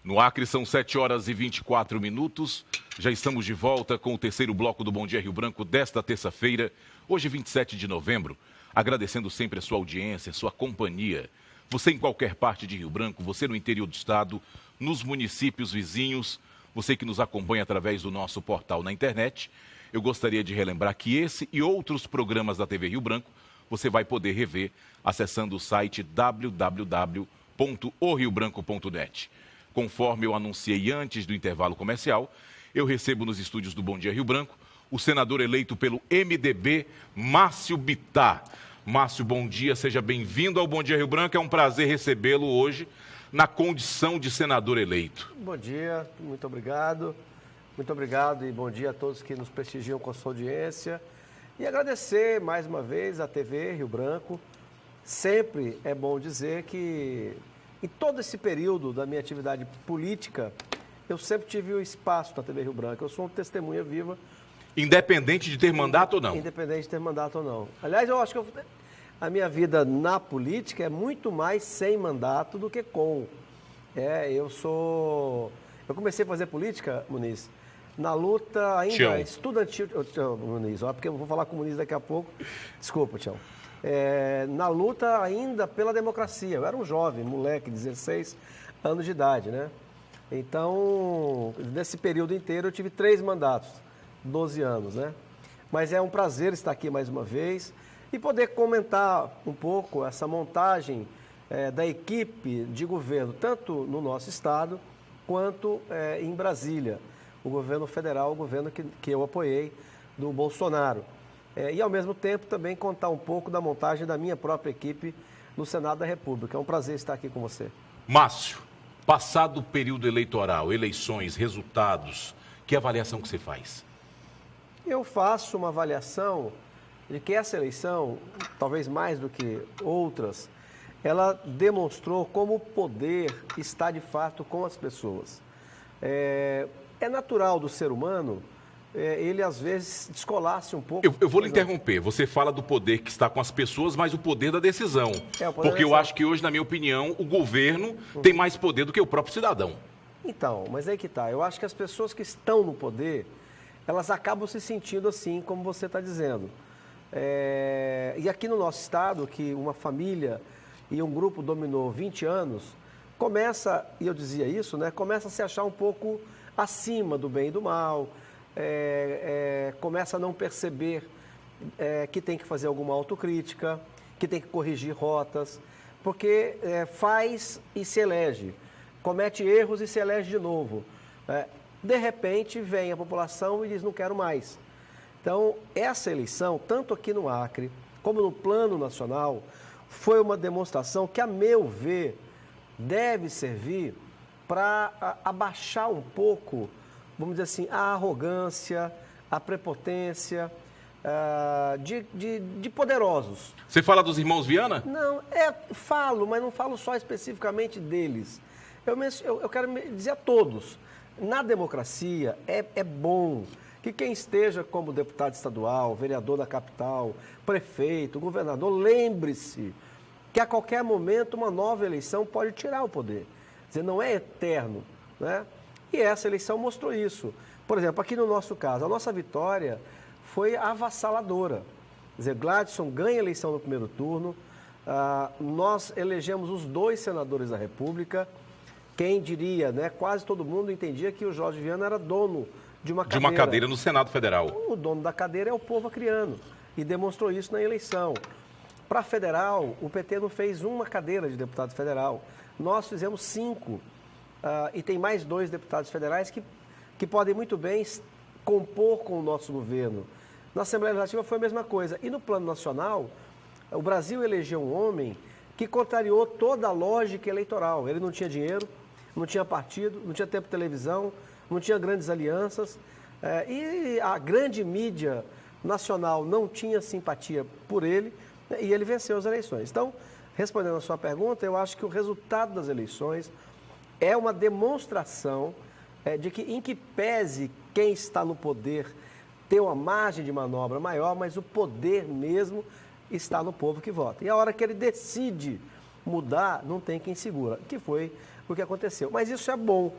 No Acre são 7 horas e 24 minutos. Já estamos de volta com o terceiro bloco do Bom Dia Rio Branco desta terça-feira, hoje 27 de novembro. Agradecendo sempre a sua audiência, a sua companhia. Você em qualquer parte de Rio Branco, você no interior do estado, nos municípios vizinhos, você que nos acompanha através do nosso portal na internet. Eu gostaria de relembrar que esse e outros programas da TV Rio Branco você vai poder rever acessando o site www.oriobranco.net. Conforme eu anunciei antes do intervalo comercial, eu recebo nos estúdios do Bom Dia Rio Branco o senador eleito pelo MDB, Márcio Bittar. Márcio, bom dia, seja bem-vindo ao Bom Dia Rio Branco. É um prazer recebê-lo hoje na condição de senador eleito. Bom dia, muito obrigado. Muito obrigado e bom dia a todos que nos prestigiam com a sua audiência. E agradecer mais uma vez à TV Rio Branco. Sempre é bom dizer que em todo esse período da minha atividade política, eu sempre tive um espaço na TV Rio Branco. Eu sou uma testemunha viva. Independente de ter mandato ou não? Independente de ter mandato ou não. Aliás, eu acho que a minha vida na política é muito mais sem mandato do que com. Eu comecei a fazer política, Muniz, na luta ainda estudantil. Muniz, porque eu vou falar com o Muniz daqui a pouco. Desculpa, Tião. Na luta ainda pela democracia. Eu era um jovem, moleque, 16 anos de idade, né? Então, nesse período inteiro eu tive 3 mandatos, 12 anos, né? Mas é um prazer estar aqui mais uma vez e poder comentar um pouco essa montagem da equipe de governo, tanto no nosso estado quanto em Brasília. O governo federal, o governo que eu apoiei, do Bolsonaro. E, ao mesmo tempo, também contar um pouco da montagem da minha própria equipe no Senado da República. É um prazer estar aqui com você. Márcio, passado o período eleitoral, eleições, resultados, que avaliação que você faz? Eu faço uma avaliação de que essa eleição, talvez mais do que outras, ela demonstrou como o poder está, de fato, com as pessoas. É natural do ser humano ele, às vezes, descolasse um pouco. Eu vou lhe interromper. Você fala do poder que está com as pessoas, mas o poder da decisão. Porque eu acho que hoje, na minha opinião, o governo tem mais poder do que o próprio cidadão. Então, mas aí que tá. Eu acho que as pessoas que estão no poder, elas acabam se sentindo assim, como você está dizendo. E aqui no nosso estado, que uma família e um grupo dominou 20 anos, começa, e eu dizia isso, né? Começa a se achar um pouco acima do bem e do mal. Começa a não perceber que tem que fazer alguma autocrítica, que tem que corrigir rotas, porque faz e se elege, comete erros e se elege de novo. De repente vem a população e diz: não quero mais. Então, essa eleição, tanto aqui no Acre como no plano nacional, foi uma demonstração que, a meu ver, deve servir para abaixar um pouco, vamos dizer assim, a arrogância, a prepotência de poderosos. Você fala dos irmãos Viana? Não, falo, mas não falo só especificamente deles. Eu quero dizer a todos, na democracia é bom que quem esteja como deputado estadual, vereador da capital, prefeito, governador, lembre-se que a qualquer momento uma nova eleição pode tirar o poder. Quer dizer, não é eterno, né? E essa eleição mostrou isso. Por exemplo, aqui no nosso caso, a nossa vitória foi avassaladora. Quer dizer, Gladson ganha a eleição no primeiro turno, nós elegemos os 2 senadores da República. Quem diria, né? Quase todo mundo entendia que o Jorge Viana era dono de uma cadeira. De uma cadeira no Senado Federal. O dono da cadeira é o povo acriano e demonstrou isso na eleição. Para federal, o PT não fez uma cadeira de deputado federal. Nós fizemos 5. E tem mais 2 deputados federais que podem muito bem compor com o nosso governo. Na Assembleia Legislativa foi a mesma coisa. E no plano nacional, o Brasil elegeu um homem que contrariou toda a lógica eleitoral. Ele não tinha dinheiro, não tinha partido, não tinha tempo de televisão, não tinha grandes alianças. E a grande mídia nacional não tinha simpatia por ele, né, e ele venceu as eleições. Então, respondendo a sua pergunta, eu acho que o resultado das eleições é uma demonstração de que, em que pese quem está no poder ter uma margem de manobra maior, mas o poder mesmo está no povo que vota. E a hora que ele decide mudar, não tem quem segura, que foi o que aconteceu. Mas isso é bom,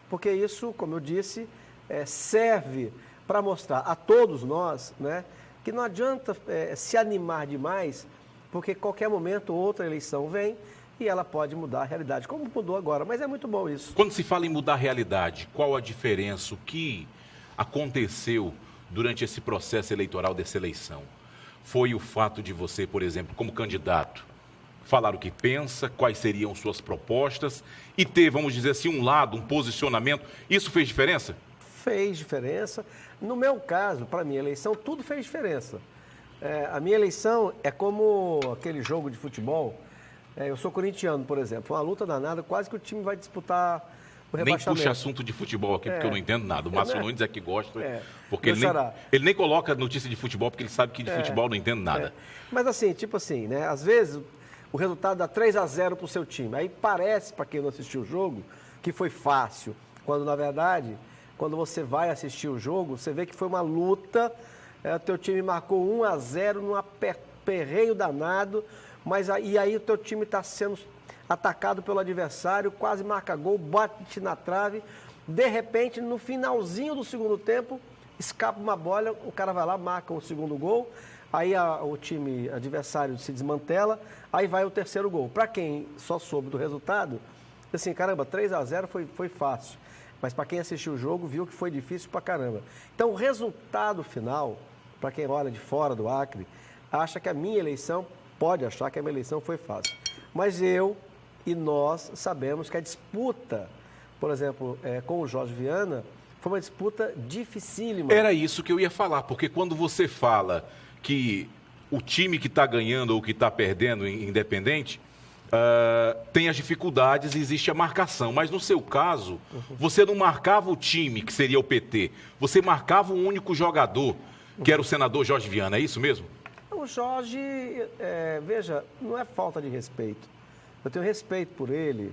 porque isso, como eu disse, serve para mostrar a todos nós, né, que não adianta se animar demais, porque qualquer momento outra eleição vem e ela pode mudar a realidade, como mudou agora. Mas é muito bom isso. Quando se fala em mudar a realidade, qual a diferença? O que aconteceu durante esse processo eleitoral dessa eleição? Foi o fato de você, por exemplo, como candidato, falar o que pensa, quais seriam suas propostas e ter, vamos dizer assim, um lado, um posicionamento. Isso fez diferença? Fez diferença. No meu caso, para a minha eleição, tudo fez diferença. A minha eleição é como aquele jogo de futebol. Eu sou corintiano, por exemplo. Uma luta danada, quase que o time vai disputar o rebaixamento. Nem puxa assunto de futebol aqui, porque eu não entendo nada. O Márcio Nunes é que gosta, porque ele nem coloca notícia de futebol, porque ele sabe que de futebol não entende nada. Mas assim, tipo assim, né? Às vezes o resultado dá 3-0 para o seu time. Aí parece, para quem não assistiu o jogo, que foi fácil. Quando, na verdade, quando você vai assistir o jogo, você vê que foi uma luta. O teu time marcou 1-0 num aperreio danado, mas aí o teu time está sendo atacado pelo adversário, quase marca gol, bate na trave. De repente, no finalzinho do segundo tempo, escapa uma bola, o cara vai lá, marca o segundo gol, aí o time adversário se desmantela, aí vai o terceiro gol. Para quem só soube do resultado, assim, caramba, 3-0 foi fácil. Mas para quem assistiu o jogo, viu que foi difícil pra caramba. Então, o resultado final, para quem olha de fora do Acre, acha que a minha eleição, pode achar que a minha eleição foi fácil. Mas eu e nós sabemos que a disputa, por exemplo, com o Jorge Viana, foi uma disputa dificílima. Era isso que eu ia falar, porque quando você fala que o time que está ganhando ou que está perdendo, independente, tem as dificuldades e existe a marcação. Mas no seu caso, você não marcava o time, que seria o PT, você marcava um único jogador, que era o senador Jorge Viana, é isso mesmo? O Jorge, veja, não é falta de respeito. Eu tenho respeito por ele,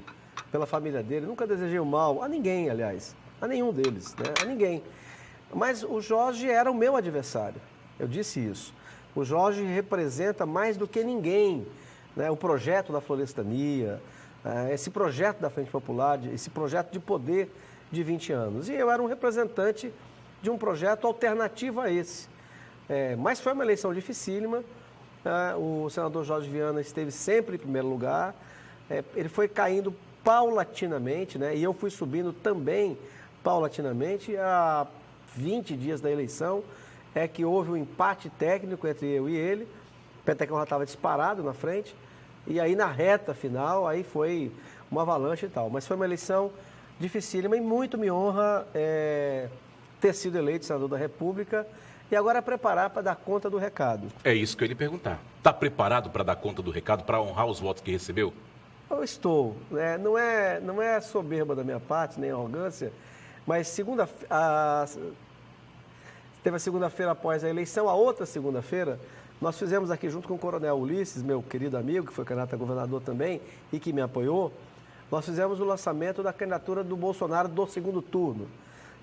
pela família dele, nunca desejei o mal a ninguém, aliás, a nenhum deles, né? A ninguém. Mas o Jorge era o meu adversário, eu disse isso. O Jorge representa mais do que ninguém, né, o projeto da Florestania, esse projeto da Frente Popular, esse projeto de poder de 20 anos. E eu era um representante de um projeto alternativo a esse. Mas foi uma eleição dificílima, o senador Jorge Viana esteve sempre em primeiro lugar, ele foi caindo paulatinamente, né, e eu fui subindo também paulatinamente. Há 20 dias da eleição é que houve um empate técnico entre eu e ele, o Petecão já estava disparado na frente, e aí na reta final, aí foi uma avalanche e tal. Mas foi uma eleição dificílima e muito me honra ter sido eleito senador da República e agora preparar para dar conta do recado. É isso que eu ia lhe perguntar. Está preparado para dar conta do recado, para honrar os votos que recebeu? Eu estou. Não é soberba da minha parte, nem arrogância, mas teve a segunda-feira após a eleição, a outra segunda-feira, nós fizemos aqui junto com o Coronel Ulisses, meu querido amigo, que foi candidato a governador também e que me apoiou, nós fizemos o lançamento da candidatura do Bolsonaro do segundo turno.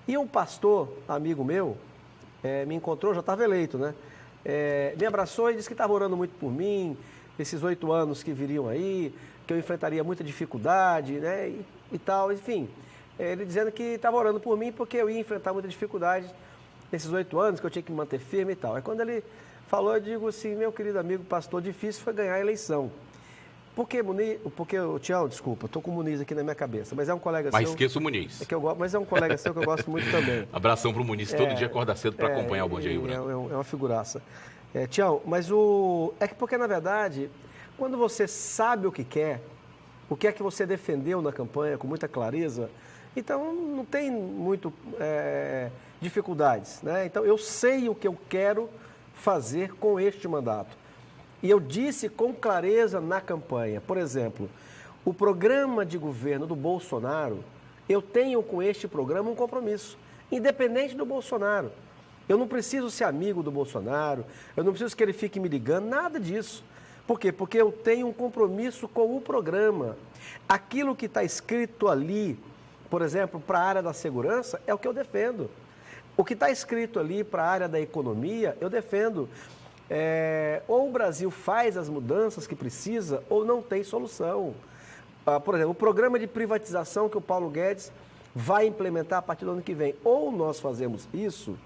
E um pastor, amigo meu, me encontrou, já estava eleito, né? Me abraçou e disse que estava orando muito por mim, esses 8 anos que viriam aí, que eu enfrentaria muita dificuldade, né? E tal, enfim. Ele dizendo que estava orando por mim porque eu ia enfrentar muita dificuldade nesses 8 anos, que eu tinha que me manter firme e tal. Aí quando ele falou, eu digo assim, meu querido amigo pastor, difícil foi ganhar a eleição. Porque o Tião, desculpa, estou com o Muniz aqui na minha cabeça, mas é um colega seu... Mas esqueço o Muniz. Mas é um colega seu que eu gosto muito também. Abração para o Muniz, todo dia acorda cedo para acompanhar o Bom Dia Rio Branco. É uma figuraça. Tião, mas porque na verdade, quando você sabe o que é que você defendeu na campanha com muita clareza, então não tem muito dificuldades, né? Então eu sei o que eu quero fazer com este mandato. E eu disse com clareza na campanha, por exemplo, o programa de governo do Bolsonaro, eu tenho com este programa um compromisso, independente do Bolsonaro. Eu não preciso ser amigo do Bolsonaro, eu não preciso que ele fique me ligando, nada disso. Por quê? Porque eu tenho um compromisso com o programa. Aquilo que está escrito ali, por exemplo, para a área da segurança, é o que eu defendo. O que está escrito ali para a área da economia, eu defendo. Ou o Brasil faz as mudanças que precisa, ou não tem solução. por exemplo, o programa de privatização que o Paulo Guedes vai implementar a partir do ano que vem. Ou nós fazemos isso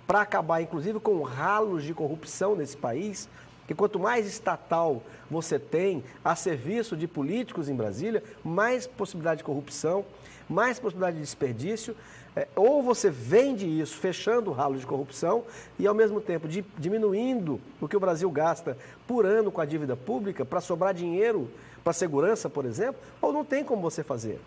para acabar, inclusive, com ralos de corrupção nesse país, que quanto mais estatal você tem a serviço de políticos em Brasília, mais possibilidade de corrupção, mais possibilidade de desperdício. Ou você vende isso fechando o ralo de corrupção e, ao mesmo tempo, diminuindo o que o Brasil gasta por ano com a dívida pública para sobrar dinheiro para a segurança, por exemplo, ou não tem como você fazer.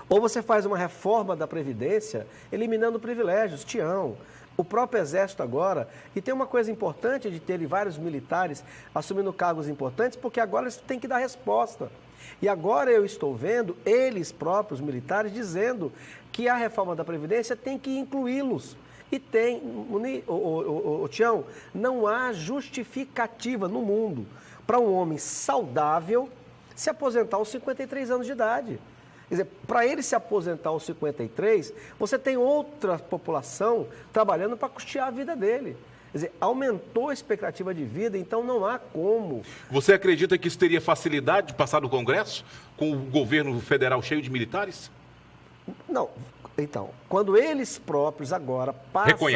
Ou você faz uma reforma da Previdência eliminando privilégios, Tião. O próprio Exército agora, e tem uma coisa importante de ter vários militares assumindo cargos importantes, porque agora eles têm que dar resposta. E agora eu estou vendo eles próprios, militares, dizendo que a reforma da Previdência tem que incluí-los. E tem, Tião, não há justificativa no mundo para um homem saudável se aposentar aos 53 anos de idade. Quer dizer, para ele se aposentar aos 53, você tem outra população trabalhando para custear a vida dele. Quer dizer, aumentou a expectativa de vida, então não há como. Você acredita que isso teria facilidade de passar no Congresso, com o governo federal cheio de militares? Não. Então, quando eles próprios agora passam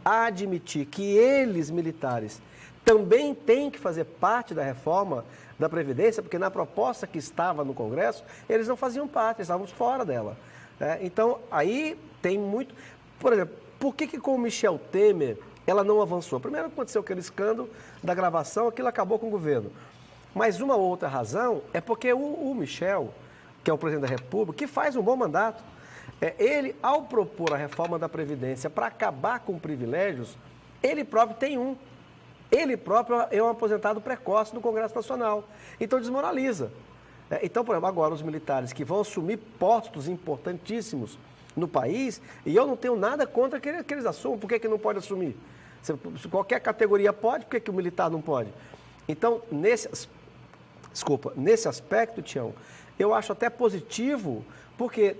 a admitir que eles, militares, também têm que fazer parte da reforma da Previdência, porque na proposta que estava no Congresso, eles não faziam parte, eles estavam fora dela. Então, aí tem muito... Por exemplo, por que com o Michel Temer ela não avançou? Primeiro aconteceu aquele escândalo da gravação, aquilo acabou com o governo. Mas uma outra razão é porque o Michel, que é o presidente da República, que faz um bom mandato, ele, ao propor a reforma da Previdência para acabar com privilégios, ele próprio tem um. Ele próprio é um aposentado precoce do Congresso Nacional. Então, desmoraliza. Então, por exemplo, agora os militares que vão assumir postos importantíssimos no país, e eu não tenho nada contra que eles assumam. Por que não pode assumir? Se qualquer categoria pode, por que o militar não pode? Então, nesse aspecto, Tião, eu acho até positivo, porque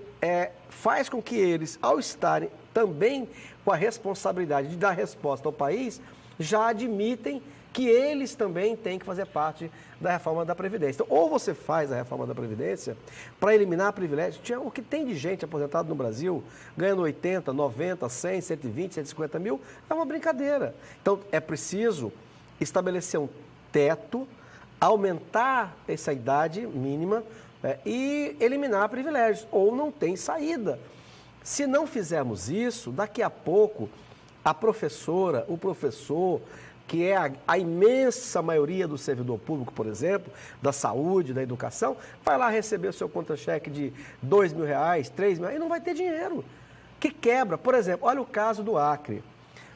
faz com que eles, ao estarem também com a responsabilidade de dar resposta ao país, já admitem que eles também têm que fazer parte da reforma da Previdência. Então, ou você faz a reforma da Previdência para eliminar privilégios. O que tem de gente aposentada no Brasil, ganhando 80, 90, 100, 120, 150 mil, é uma brincadeira. Então, é preciso estabelecer um teto, aumentar essa idade mínima e eliminar privilégios, ou não tem saída. Se não fizermos isso, daqui a pouco a professora, o professor, que é a imensa maioria do servidor público, por exemplo, da saúde, da educação, vai lá receber o seu contra-cheque de R$2.000, R$3.000 e não vai ter dinheiro. Que quebra. Por exemplo, olha o caso do Acre.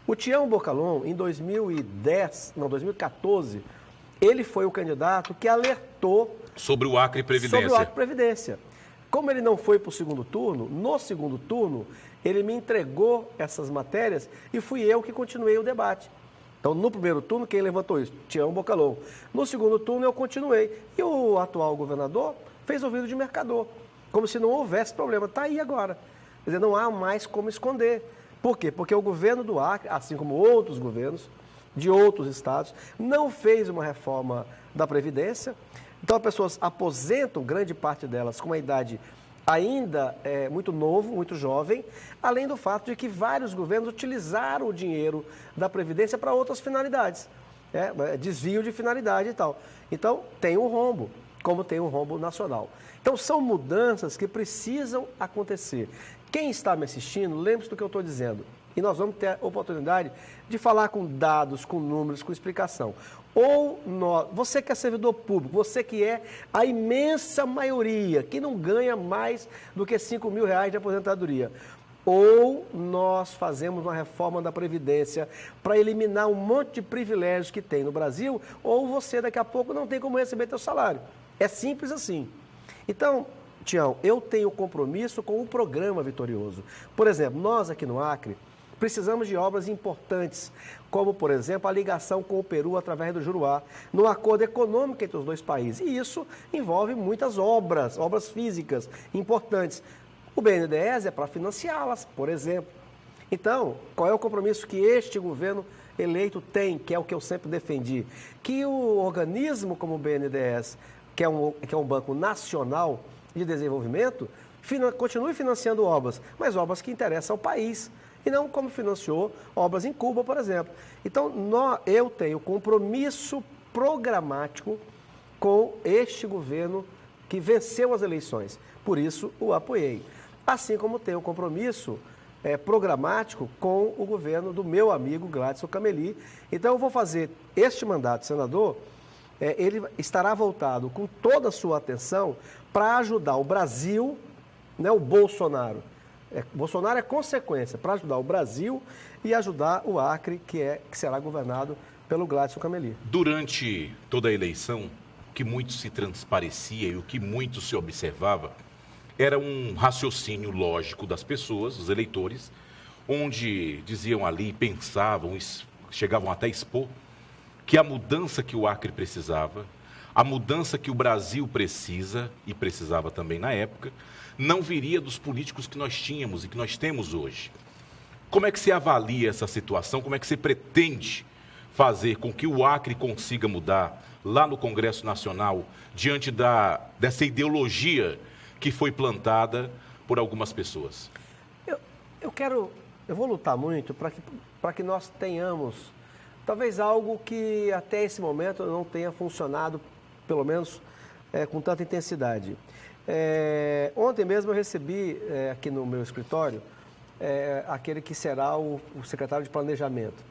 O Tião Bocalon, em 2014, ele foi o candidato que alertou sobre o Acre Previdência. Sobre o Acre Previdência. Como ele não foi para o segundo turno, no segundo turno, ele me entregou essas matérias e fui eu que continuei o debate. Então, no primeiro turno, quem levantou isso? Tião Bocalon. No segundo turno, eu continuei. E o atual governador fez ouvido de mercador, como se não houvesse problema. Está aí agora. Quer dizer, não há mais como esconder. Por quê? Porque o governo do Acre, assim como outros governos de outros estados, não fez uma reforma da Previdência. Então, as pessoas aposentam, grande parte delas, com uma idade ainda muito novo, muito jovem, além do fato de que vários governos utilizaram o dinheiro da Previdência para outras finalidades, desvio de finalidade e tal. Então, tem um rombo, como tem um rombo nacional. Então, são mudanças que precisam acontecer. Quem está me assistindo, lembre-se do que eu estou dizendo. E nós vamos ter a oportunidade de falar com dados, com números, com explicação. Ou você que é servidor público, você que é a imensa maioria, que não ganha mais do que R$5.000 de aposentadoria. Ou nós fazemos uma reforma da Previdência para eliminar um monte de privilégios que tem no Brasil, ou você daqui a pouco não tem como receber seu salário. É simples assim. Então, Tião, eu tenho compromisso com o programa Vitorioso. Por exemplo, nós aqui no Acre precisamos de obras importantes, como, por exemplo, a ligação com o Peru através do Juruá, no acordo econômico entre os dois países. E isso envolve muitas obras físicas importantes. O BNDES é para financiá-las, por exemplo. Então, qual é o compromisso que este governo eleito tem, que é o que eu sempre defendi? Que o organismo como o BNDES que é um banco nacional de desenvolvimento, continue financiando obras, mas obras que interessam ao país, e não como financiou obras em Cuba, por exemplo. Então, eu tenho compromisso programático com este governo que venceu as eleições. Por isso, o apoiei. Assim como tenho compromisso programático com o governo do meu amigo Gladson Cameli. Então, eu vou fazer este mandato, senador, ele estará voltado com toda a sua atenção para ajudar o Brasil, né, o Bolsonaro. Bolsonaro é consequência para ajudar o Brasil e ajudar o Acre, que será governado pelo Gladson Cameli. Durante toda a eleição, o que muito se transparecia e o que muito se observava era um raciocínio lógico das pessoas, dos eleitores, onde diziam ali, pensavam, chegavam até a expor que a mudança que o Acre precisava, a mudança que o Brasil precisa, e precisava também na época, não viria dos políticos que nós tínhamos e que nós temos hoje. Como é que você avalia essa situação? Como é que você pretende fazer com que o Acre consiga mudar lá no Congresso Nacional, diante dessa ideologia que foi plantada por algumas pessoas? Eu vou lutar muito para que nós tenhamos, talvez algo que até esse momento não tenha funcionado, pelo menos com tanta intensidade. Ontem mesmo eu recebi aqui no meu escritório aquele que será o secretário de Planejamento.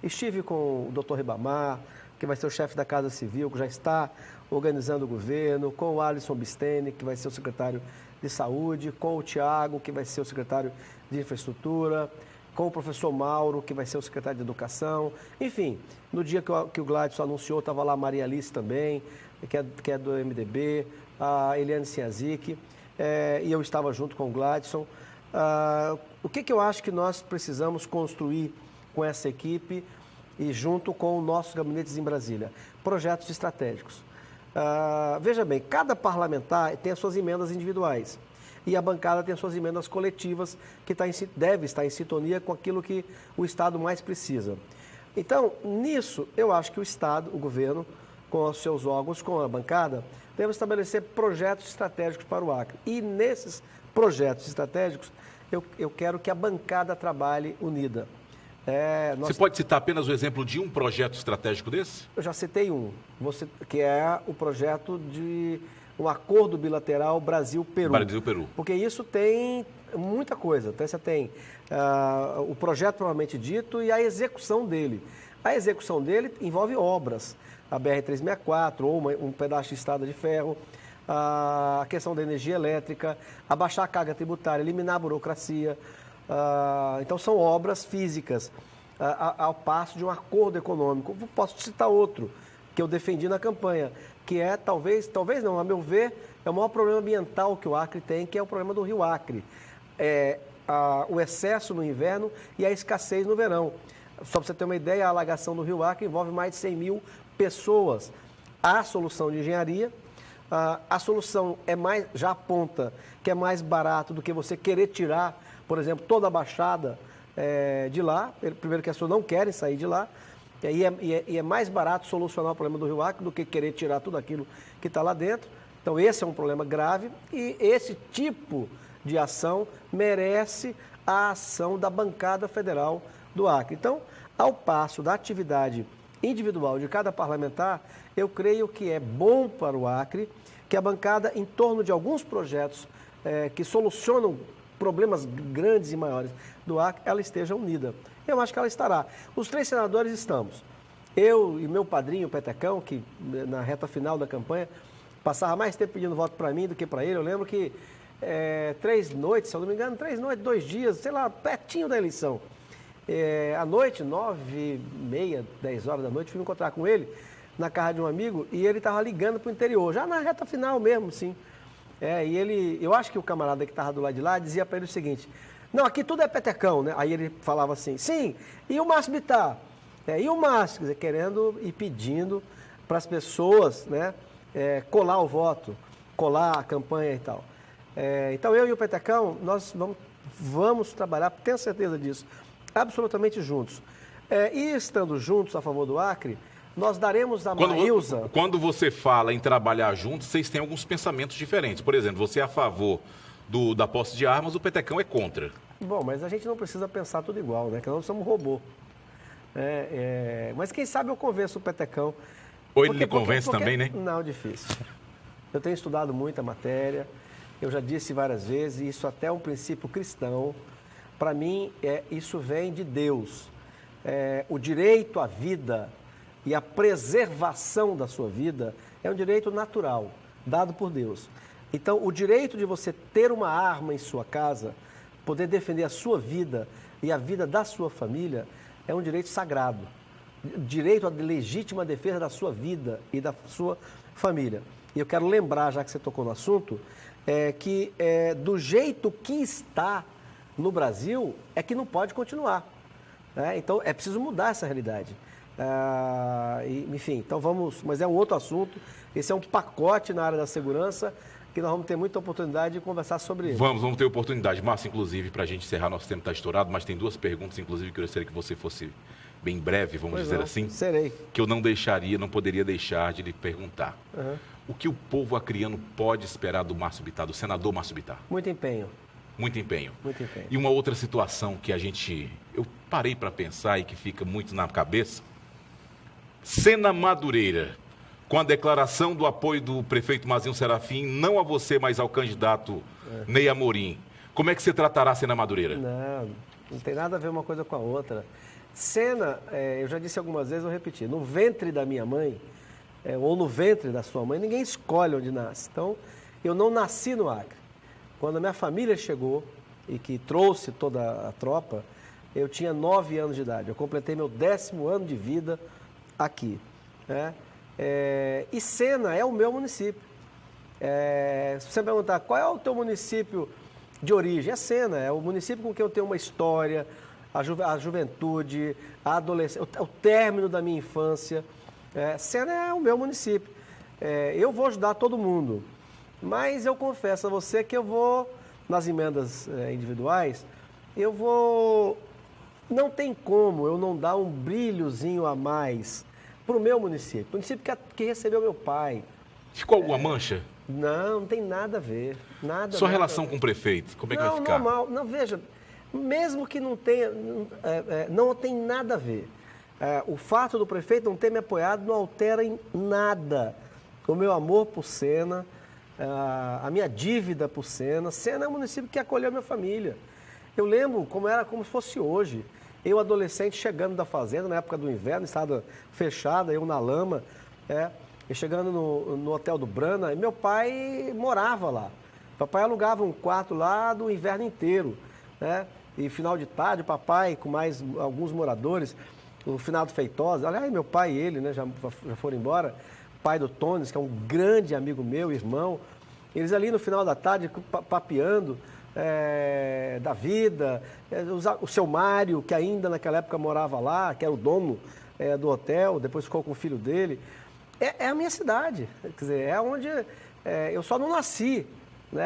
Estive com o Dr. Ribamar, que vai ser o chefe da Casa Civil, que já está organizando o governo, com o Alisson Bistene, que vai ser o secretário de Saúde, com o Tiago, que vai ser o secretário de Infraestrutura, com o professor Mauro, que vai ser o secretário de Educação. Enfim, no dia que o Gladson anunciou, estava lá a Maria Alice também, que é do MDB, a Eliane Sinhazic, e eu estava junto com o Gladson. O que eu acho que nós precisamos construir com essa equipe e junto com nossos gabinetes em Brasília? Projetos estratégicos. Veja bem, cada parlamentar tem as suas emendas individuais e a bancada tem as suas emendas coletivas que deve estar em sintonia com aquilo que o Estado mais precisa. Então, nisso, eu acho que o Estado, o governo, com os seus órgãos, com a bancada, deve estabelecer projetos estratégicos para o Acre. E nesses projetos estratégicos, eu quero que a bancada trabalhe unida. Você pode citar apenas o exemplo de um projeto estratégico desse? Eu já citei um, que é o projeto de um acordo bilateral Brasil-Peru. Brasil-Peru. Porque isso tem muita coisa. Então, você tem o projeto propriamente dito e a execução dele. A execução dele envolve obras. A BR-364, ou um pedaço de estrada de ferro, a questão da energia elétrica, abaixar a carga tributária, eliminar a burocracia. Então, são obras físicas, ao passo de um acordo econômico. Posso citar outro, que eu defendi na campanha, que é, talvez não, a meu ver, é o maior problema ambiental que o Acre tem, que é o problema do Rio Acre. O excesso no inverno e a escassez no verão. Só para você ter uma ideia, a alagação do Rio Acre envolve mais de 100 mil pessoas. Há solução de engenharia, a solução já aponta que é mais barato do que você querer tirar, por exemplo, toda a baixada de lá. Primeiro que as pessoas não querem sair de lá, e é mais barato solucionar o problema do Rio Acre do que querer tirar tudo aquilo que está lá dentro. Então, esse é um problema grave e esse tipo de ação merece a ação da bancada federal do Acre. Então, ao passo da atividade individual de cada parlamentar, eu creio que é bom para o Acre que a bancada, em torno de alguns projetos que solucionam problemas grandes e maiores do Acre, ela esteja unida. Eu acho que ela estará. Os 3 senadores estamos. Eu e meu padrinho, o Petecão, que na reta final da campanha passava mais tempo pedindo voto para mim do que para ele. Eu lembro que 3 noites, se eu não me engano, 3 noites, 2 dias, sei lá, pertinho da eleição. À noite, 9h30, 10 horas da noite, fui me encontrar com ele na casa de um amigo e ele estava ligando para o interior, já na reta final mesmo, sim. Eu acho que o camarada que estava do lado de lá dizia para ele o seguinte: não, aqui tudo é petecão, né? Aí ele falava assim: sim, e o Márcio Bittar? E o Márcio, quer dizer, querendo e pedindo para as pessoas, né, colar o voto, colar a campanha e tal. Então eu e o Petecão, nós vamos trabalhar, tenho certeza disso, absolutamente juntos. E estando juntos a favor do Acre, Nós daremos a Maílza... Quando você fala em trabalhar juntos, vocês têm alguns pensamentos diferentes. Por exemplo, você é a favor da posse de armas, o Petecão é contra. Bom, mas a gente não precisa pensar tudo igual, né? Porque nós somos robô. Mas quem sabe eu convenço o Petecão. Ou ele lhe convence também, né? Não, difícil. Eu tenho estudado muita matéria, eu já disse várias vezes, isso até é um princípio cristão. Para mim, isso vem de Deus. O direito à vida e a preservação da sua vida é um direito natural, dado por Deus. Então, o direito de você ter uma arma em sua casa, poder defender a sua vida e a vida da sua família, é um direito sagrado. Direito à legítima defesa da sua vida e da sua família. E eu quero lembrar, já que você tocou no assunto, que do jeito que está no Brasil, é que não pode continuar. Então, é preciso mudar essa realidade. Enfim, então vamos... Mas é um outro assunto. Esse é um pacote na área da segurança que nós vamos ter muita oportunidade de conversar sobre ele. Vamos ter oportunidade. Márcio, inclusive, para a gente encerrar, nosso tempo está estourado, mas tem duas perguntas, inclusive, que eu gostaria que você fosse bem breve, vamos dizer assim. Serei. Que eu não poderia deixar de lhe perguntar. Uhum. O que o povo acriano pode esperar do Márcio Bittar, do senador Márcio Bittar? Muito empenho. Muito empenho. Muito empenho. E uma outra situação que eu parei para pensar e que fica muito na cabeça, Sena Madureira, com a declaração do apoio do prefeito Mazinho Serafim, não a você, mas ao candidato Ney Amorim. Como é que você tratará Sena Madureira? Não tem nada a ver uma coisa com a outra. Sena, eu já disse algumas vezes, vou repetir, no ventre da minha mãe, ou no ventre da sua mãe, ninguém escolhe onde nasce. Então, eu não nasci no Acre. Quando a minha família chegou e que trouxe toda a tropa, eu tinha 9 anos de idade. Eu completei meu 10º ano de vida aqui. E Sena é o meu município. Se você perguntar qual é o teu município de origem, é Sena, é o município com quem eu tenho uma história, a juventude, a adolescência, o término da minha infância. Sena é o meu município. Eu vou ajudar todo mundo, mas eu confesso a você que eu vou, nas emendas individuais, não tem como eu não dar um brilhozinho a mais para o meu município. O município que recebeu meu pai. Ficou alguma mancha? Não tem nada a ver. Sua relação com o prefeito, como é que vai ficar? Normal. Não, veja, mesmo que não tenha, não tem nada a ver. O fato do prefeito não ter me apoiado não altera em nada o meu amor por Sena, a minha dívida por Sena. Sena é um município que acolheu a minha família. Eu lembro como se fosse hoje. Eu, adolescente, chegando da fazenda, na época do inverno, estrada fechada, eu na lama, eu chegando no hotel do Brana, e meu pai morava lá. Papai alugava um quarto lá do inverno inteiro, E final de tarde, papai, com mais alguns moradores, o Finado Feitosa, aliás, meu pai e ele, já foram embora, pai do Tones, que é um grande amigo meu, irmão, eles ali no final da tarde, papeando, da vida, o seu Mário, que ainda naquela época morava lá, que era o dono do hotel, depois ficou com o filho dele. É a minha cidade, quer dizer, é onde eu só não nasci,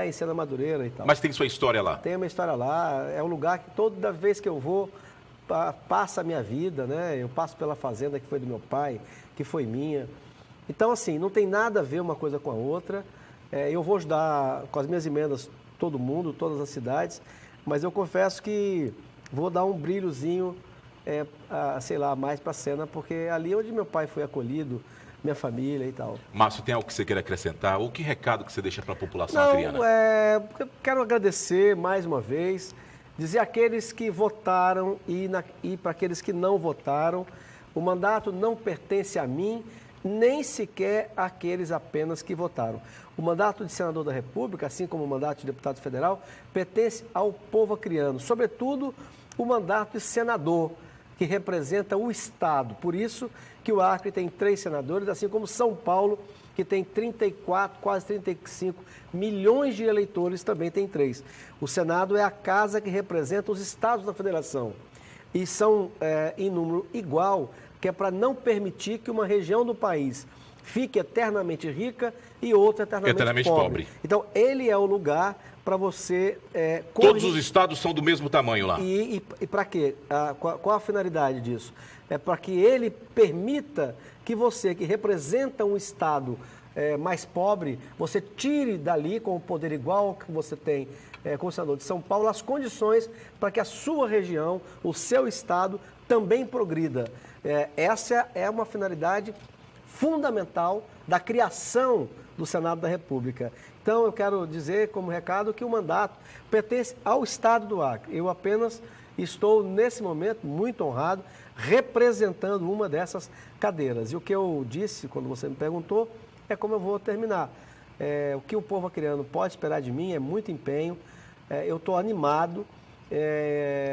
em Sena Madureira e tal. Mas tem sua história lá? Tem uma história lá, é um lugar que toda vez que eu vou, passa a minha vida, eu passo pela fazenda que foi do meu pai, que foi minha. Então, assim, não tem nada a ver uma coisa com a outra. Eu vou ajudar com as minhas emendas todo mundo, todas as cidades, mas eu confesso que vou dar um brilhozinho, mais para a Sena, porque ali é onde meu pai foi acolhido, minha família e tal. Márcio, tem algo que você queira acrescentar? Ou que recado que você deixa para a população acriana? Eu quero agradecer mais uma vez, dizer àqueles que votaram e para aqueles que não votaram, o mandato não pertence a mim, nem sequer àqueles apenas que votaram. O mandato de senador da República, assim como o mandato de deputado federal, pertence ao povo acriano, sobretudo o mandato de senador, que representa o Estado. Por isso que o Acre tem 3 senadores, assim como São Paulo, que tem 34, quase 35 milhões de eleitores, também tem 3. O Senado é a casa que representa os estados da federação. E são em número igual, que é para não permitir que uma região do país fique eternamente rica e outra eternamente pobre. Então, ele é o lugar para você... Todos os estados são do mesmo tamanho lá. E para quê? Qual a finalidade disso? É para que ele permita que você, que representa um estado mais pobre, você tire dali, com o poder igual que você tem como senador de São Paulo, as condições para que a sua região, o seu estado, também progrida. Essa é uma finalidade fundamental da criação do Senado da República. Então, eu quero dizer como recado que o mandato pertence ao Estado do Acre. Eu apenas estou, nesse momento, muito honrado, representando uma dessas cadeiras. E o que eu disse, quando você me perguntou, é como eu vou terminar. O que o povo acreano pode esperar de mim é muito empenho. Eu estou animado.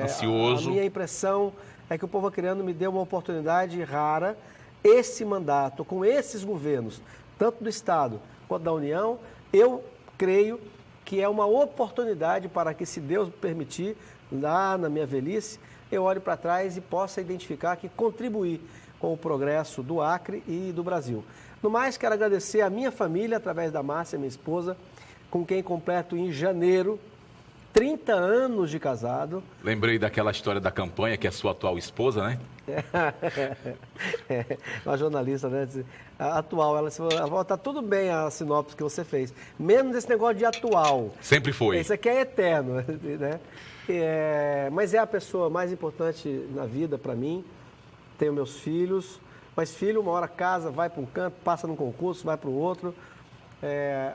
Ansioso. A minha impressão é que o povo acreano me deu uma oportunidade rara. Esse mandato, com esses governos, tanto do Estado quanto da União, eu creio que é uma oportunidade para que, se Deus permitir, lá na minha velhice, eu olhe para trás e possa identificar que contribuí com o progresso do Acre e do Brasil. No mais, quero agradecer a minha família, através da Márcia, minha esposa, com quem completo em janeiro 30 anos de casado. Lembrei daquela história da campanha, que é a sua atual esposa, né? Uma jornalista, né? Atual, ela falou, tá tudo bem a sinopse que você fez, menos esse negócio de atual. Sempre foi. Isso aqui é eterno, né? Mas é a pessoa mais importante na vida para mim. Tenho meus filhos, mas filho, uma hora casa, vai para um canto, passa num concurso, vai para o outro.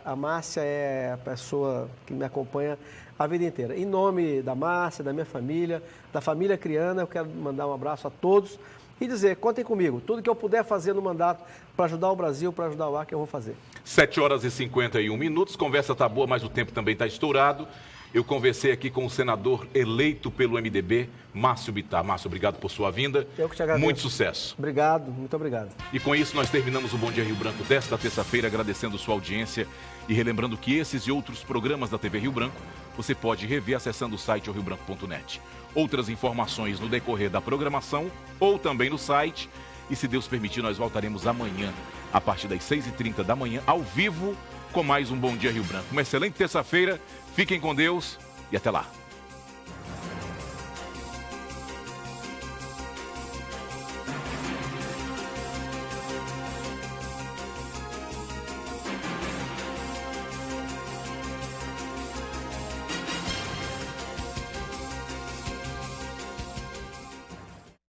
A Márcia é a pessoa que me acompanha a vida inteira. Em nome da Márcia, da minha família, da família Criana, eu quero mandar um abraço a todos e dizer, contem comigo, tudo que eu puder fazer no mandato para ajudar o Brasil, para ajudar o Acre, eu vou fazer. 7h51, conversa está boa, mas o tempo também está estourado. Eu conversei aqui com o senador eleito pelo MDB, Márcio Bittar. Márcio, obrigado por sua vinda. Eu que te agradeço. Muito sucesso. Obrigado, muito obrigado. E com isso nós terminamos o Bom Dia Rio Branco desta terça-feira, agradecendo sua audiência e relembrando que esses e outros programas da TV Rio Branco você pode rever acessando o site riobranco.net. Outras informações no decorrer da programação ou também no site. E se Deus permitir, nós voltaremos amanhã, a partir das 6h30 da manhã, ao vivo, com mais um Bom Dia Rio Branco. Uma excelente terça-feira, fiquem com Deus e até lá.